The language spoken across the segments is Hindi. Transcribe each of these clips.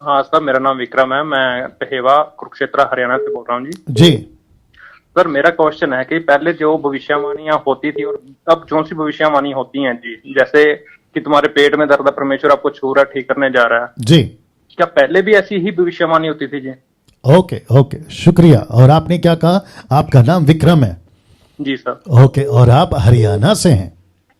हाँ सर, मेरा नाम विक्रम है। मैं पहेवा कुरुक्षेत्र हरियाणा से बोल रहा हूँ जी। जी। सर मेरा क्वेश्चन है कि पहले जो भविष्यवाणियां होती थी और अब जो सी भविष्यवाणी होती हैं जी, जैसे कि तुम्हारे पेट में दर्द है, परमेश्वर आपको छू रहा, ठीक करने जा रहा है जी। क्या पहले भी ऐसी ही भविष्यवाणी होती थी जी? ओके ओके, शुक्रिया। और आपने क्या कहा? आपका नाम विक्रम है? जी सर। ओके, और आप हरियाणा से हैं?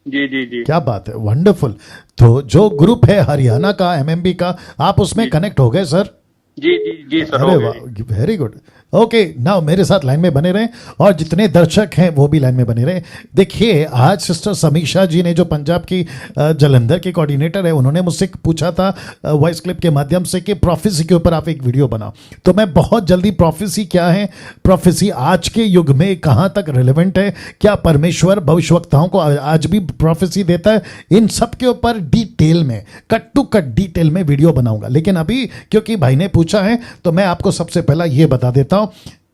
जी जी जी। क्या बात है, वंडरफुल। तो जो ग्रुप है हरियाणा का, एमएमबी का, आप उसमें कनेक्ट हो गए सर? जी जी जी सर। अरे वाह, वेरी गुड। ओके, नाउ मेरे साथ लाइन में बने रहें और जितने दर्शक हैं वो भी लाइन में बने रहें। देखिए, आज सिस्टर समीक्षा जी ने, जो पंजाब की जलंधर की कोऑर्डिनेटर है, उन्होंने मुझसे पूछा था वॉइस क्लिप के माध्यम से कि प्रोफेसी के ऊपर आप एक वीडियो बनाओ। तो मैं बहुत जल्दी, प्रोफेसी क्या है, प्रोफेसी आज के युग में कहाँ तक रिलेवेंट है, क्या परमेश्वर भविष्यवक्ताओं को आज भी प्रोफेसी देता है, इन सब के ऊपर डिटेल में, कट टू कट डिटेल में वीडियो बनाऊंगा। लेकिन अभी क्योंकि भाई ने पूछा है तो मैं आपको सबसे पहला ये बता देता हूं,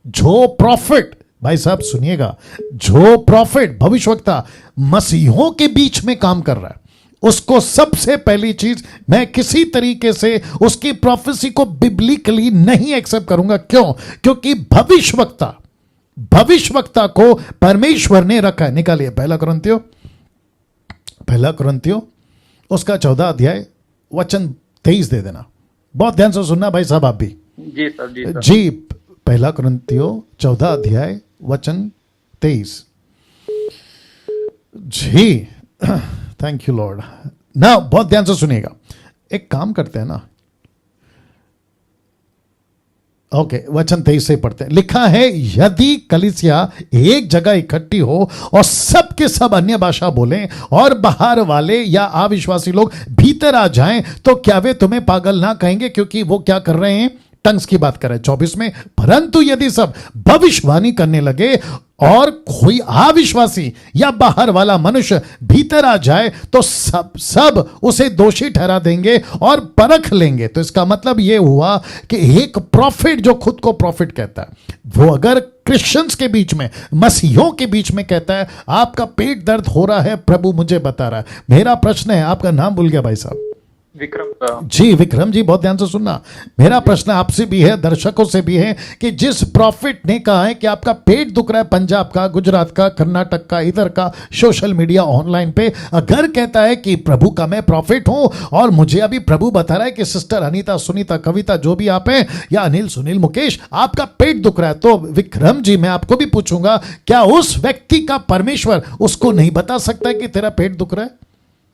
जो प्रॉफिट, भाई साहब सुनिएगा, जो प्रॉफिट, भविष्यवक्ता मसीहों के बीच में काम कर रहा है, उसको सबसे पहली चीज, मैं किसी तरीके से उसकी प्रोफेसी को बिब्लिकली नहीं एक्सेप्ट करूंगा। क्यों? क्योंकि भविष्यवक्ता को परमेश्वर ने रखा है। निकालिए पहला कुरिन्थियों उसका 14 अध्याय वचन 23 दे देना। बहुत ध्यान से सुनना भाई साहब, आप भी। जी सर। जी सर। जी, पहला कुरिन्थियों 14 अध्याय वचन 23। जी, थैंक यू लॉर्ड। ना बहुत ध्यान से सुनिएगा। एक काम करते हैं ना, ओके, वचन 23 से पढ़ते हैं। लिखा है, यदि कलीसिया एक जगह इकट्ठी हो और सब के सब अन्य भाषा बोलें और बाहर वाले या अविश्वासी लोग भीतर आ जाएं, तो क्या वे तुम्हें पागल ना कहेंगे? क्योंकि वो क्या कर रहे हैं? टंग्स की बात कर रहे हैं 24 में। परंतु यदि सब भविष्यवाणी करने लगे और कोई अविश्वासी या बाहर वाला मनुष्य भीतर आ जाए, तो सब उसे दोषी ठहरा देंगे और परख लेंगे। तो इसका मतलब यह हुआ कि एक प्रॉफिट जो खुद को प्रॉफिट कहता है, वो अगर क्रिश्चियंस के बीच में, मसीहों के बीच में कहता है, आपका पेट दर्द हो रहा है, प्रभु मुझे बता रहा है। मेरा प्रश्न है, आपका नाम भूल गया भाई साहब? विक्रम सर। जी विक्रम जी, बहुत ध्यान से सुनना। मेरा प्रश्न आपसे भी है, दर्शकों से भी है, कि जिस प्रॉफिट ने कहा है कि आपका पेट दुख रहा है, पंजाब का, गुजरात का, कर्नाटक का, इधर का, सोशल मीडिया ऑनलाइन पे, अगर कहता है कि प्रभु का मैं प्रॉफिट हूं और मुझे अभी प्रभु बता रहा है कि सिस्टर अनीता, सुनीता, कविता, जो भी आप हैं, या अनिल, सुनील, मुकेश, आपका पेट दुख रहा है, तो विक्रम जी मैं आपको भी पूछूंगा, क्या उस व्यक्ति का परमेश्वर उसको नहीं बता सकता है कि तेरा पेट दुख रहा है?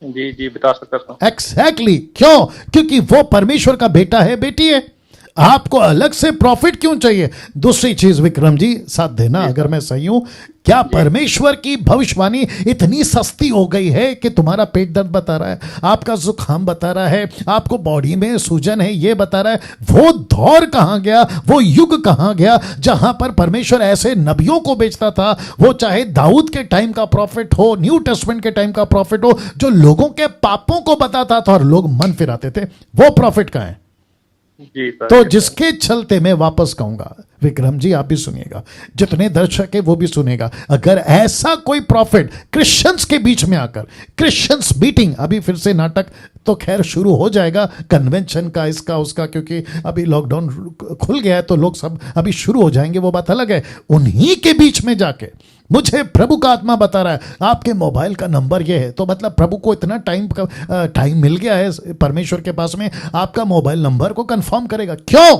जी जी, बता सकता हूं। एग्जैक्टली। क्यों? क्योंकि वो परमेश्वर का बेटा है, बेटी है। आपको अलग से प्रॉफिट क्यों चाहिए? दूसरी चीज विक्रम जी, साथ देना अगर मैं सही हूं, क्या परमेश्वर की भविष्यवाणी इतनी सस्ती हो गई है कि तुम्हारा पेट दर्द बता रहा है, आपका जुकाम बता रहा है, आपको बॉडी में सूजन है ये बता रहा है? वो दौर कहां गया, वो युग कहां गया जहां पर परमेश्वर ऐसे नबियों को बेचता था, वो चाहे दाऊद के टाइम का प्रॉफिट हो, न्यू टेस्टमेंट के टाइम का प्रॉफिट हो, जो लोगों के पापों को बताता था और लोग मन फिराते थे। वो प्रॉफिट कहां है? जी सर। तो जिसके चलते मैं वापस कहूंगा, विक्रम जी आप भी सुनिएगा, जितने दर्शक है वो भी सुनेगा, अगर ऐसा कोई प्रॉफिट क्रिश्चियंस के बीच में आकर, क्रिश्चियंस मीटिंग, अभी फिर से नाटक तो खैर शुरू हो जाएगा, कन्वेंशन का, इसका उसका, क्योंकि अभी लॉकडाउन खुल गया है तो लोग सब अभी शुरू हो जाएंगे, वो बात अलग है। उन्हीं के बीच में जाके मुझे प्रभु का आत्मा बता रहा है आपके मोबाइल का नंबर ये है, तो मतलब प्रभु को इतना टाइम मिल गया है परमेश्वर के पास में, आपका मोबाइल नंबर को कंफर्म करेगा। क्यों?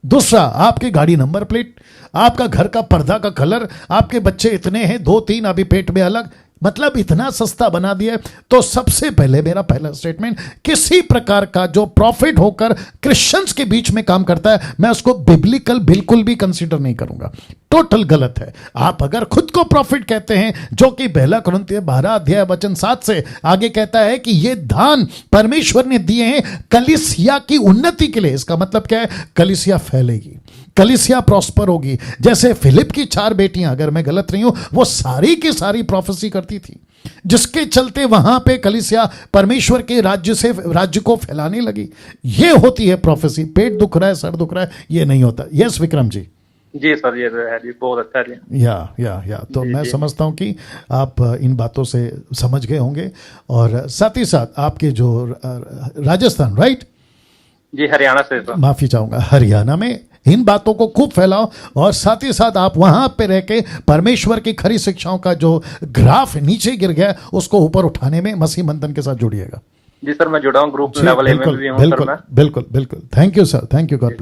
दूसरा, आपकी गाड़ी नंबर प्लेट, आपका घर का पर्दा का कलर, आपके बच्चे इतने हैं, 2-3 अभी पेट में अलग, मतलब इतना सस्ता बना दिया। तो सबसे पहले मेरा पहला स्टेटमेंट, किसी प्रकार का जो प्रॉफिट होकर क्रिश्चियंस के बीच में काम करता है, मैं उसको बिब्लिकल बिल्कुल भी कंसीडर नहीं करूंगा, टोटल गलत है। आप अगर खुद को प्रॉफिट कहते हैं, जो कि पहला कुरिन्थियों 12 अध्याय वचन 7 से आगे कहता है कि ये दान परमेश्वर ने दिए हैं कलीसिया की उन्नति के लिए, इसका मतलब क्या है? कलीसिया फैलेगी, कलीसिया प्रॉस्पर होगी। जैसे फिलिप की 4 बेटियां, अगर मैं गलत नहीं हूं, वो सारी की सारी प्रोफेसी करती थी, जिसके चलते वहां पे कलीसिया परमेश्वर के राज्य को फैलाने लगी। ये होती है प्रोफेसी। पेट दुख रहा है, सर दुख रहा है, ये नहीं होता। यस विक्रम जी। जी सर, ये है जी, बहुत अच्छा है। या तो मैं समझता हूं कि आप इन बातों से समझ गए होंगे। और साथ ही साथ आपके जो राजस्थान, राइट? जी हरियाणा से सर। माफी चाहूंगा, हरियाणा में इन बातों को खूब फैलाओ और साथ ही साथ आप वहां पे रह के परमेश्वर की खरी शिक्षाओं का जो ग्राफ नीचे गिर गया उसको ऊपर उठाने में मसीह मंथन के साथ जुड़िएगा। जी सर, मैं जुड़ा हूँ, ग्रुप जी, लेवल में बिल्कुल भी हूँ सर बिल्कुल मैं। बिल्कुल बिल्कुल। Thank you sir, thank you, God bless.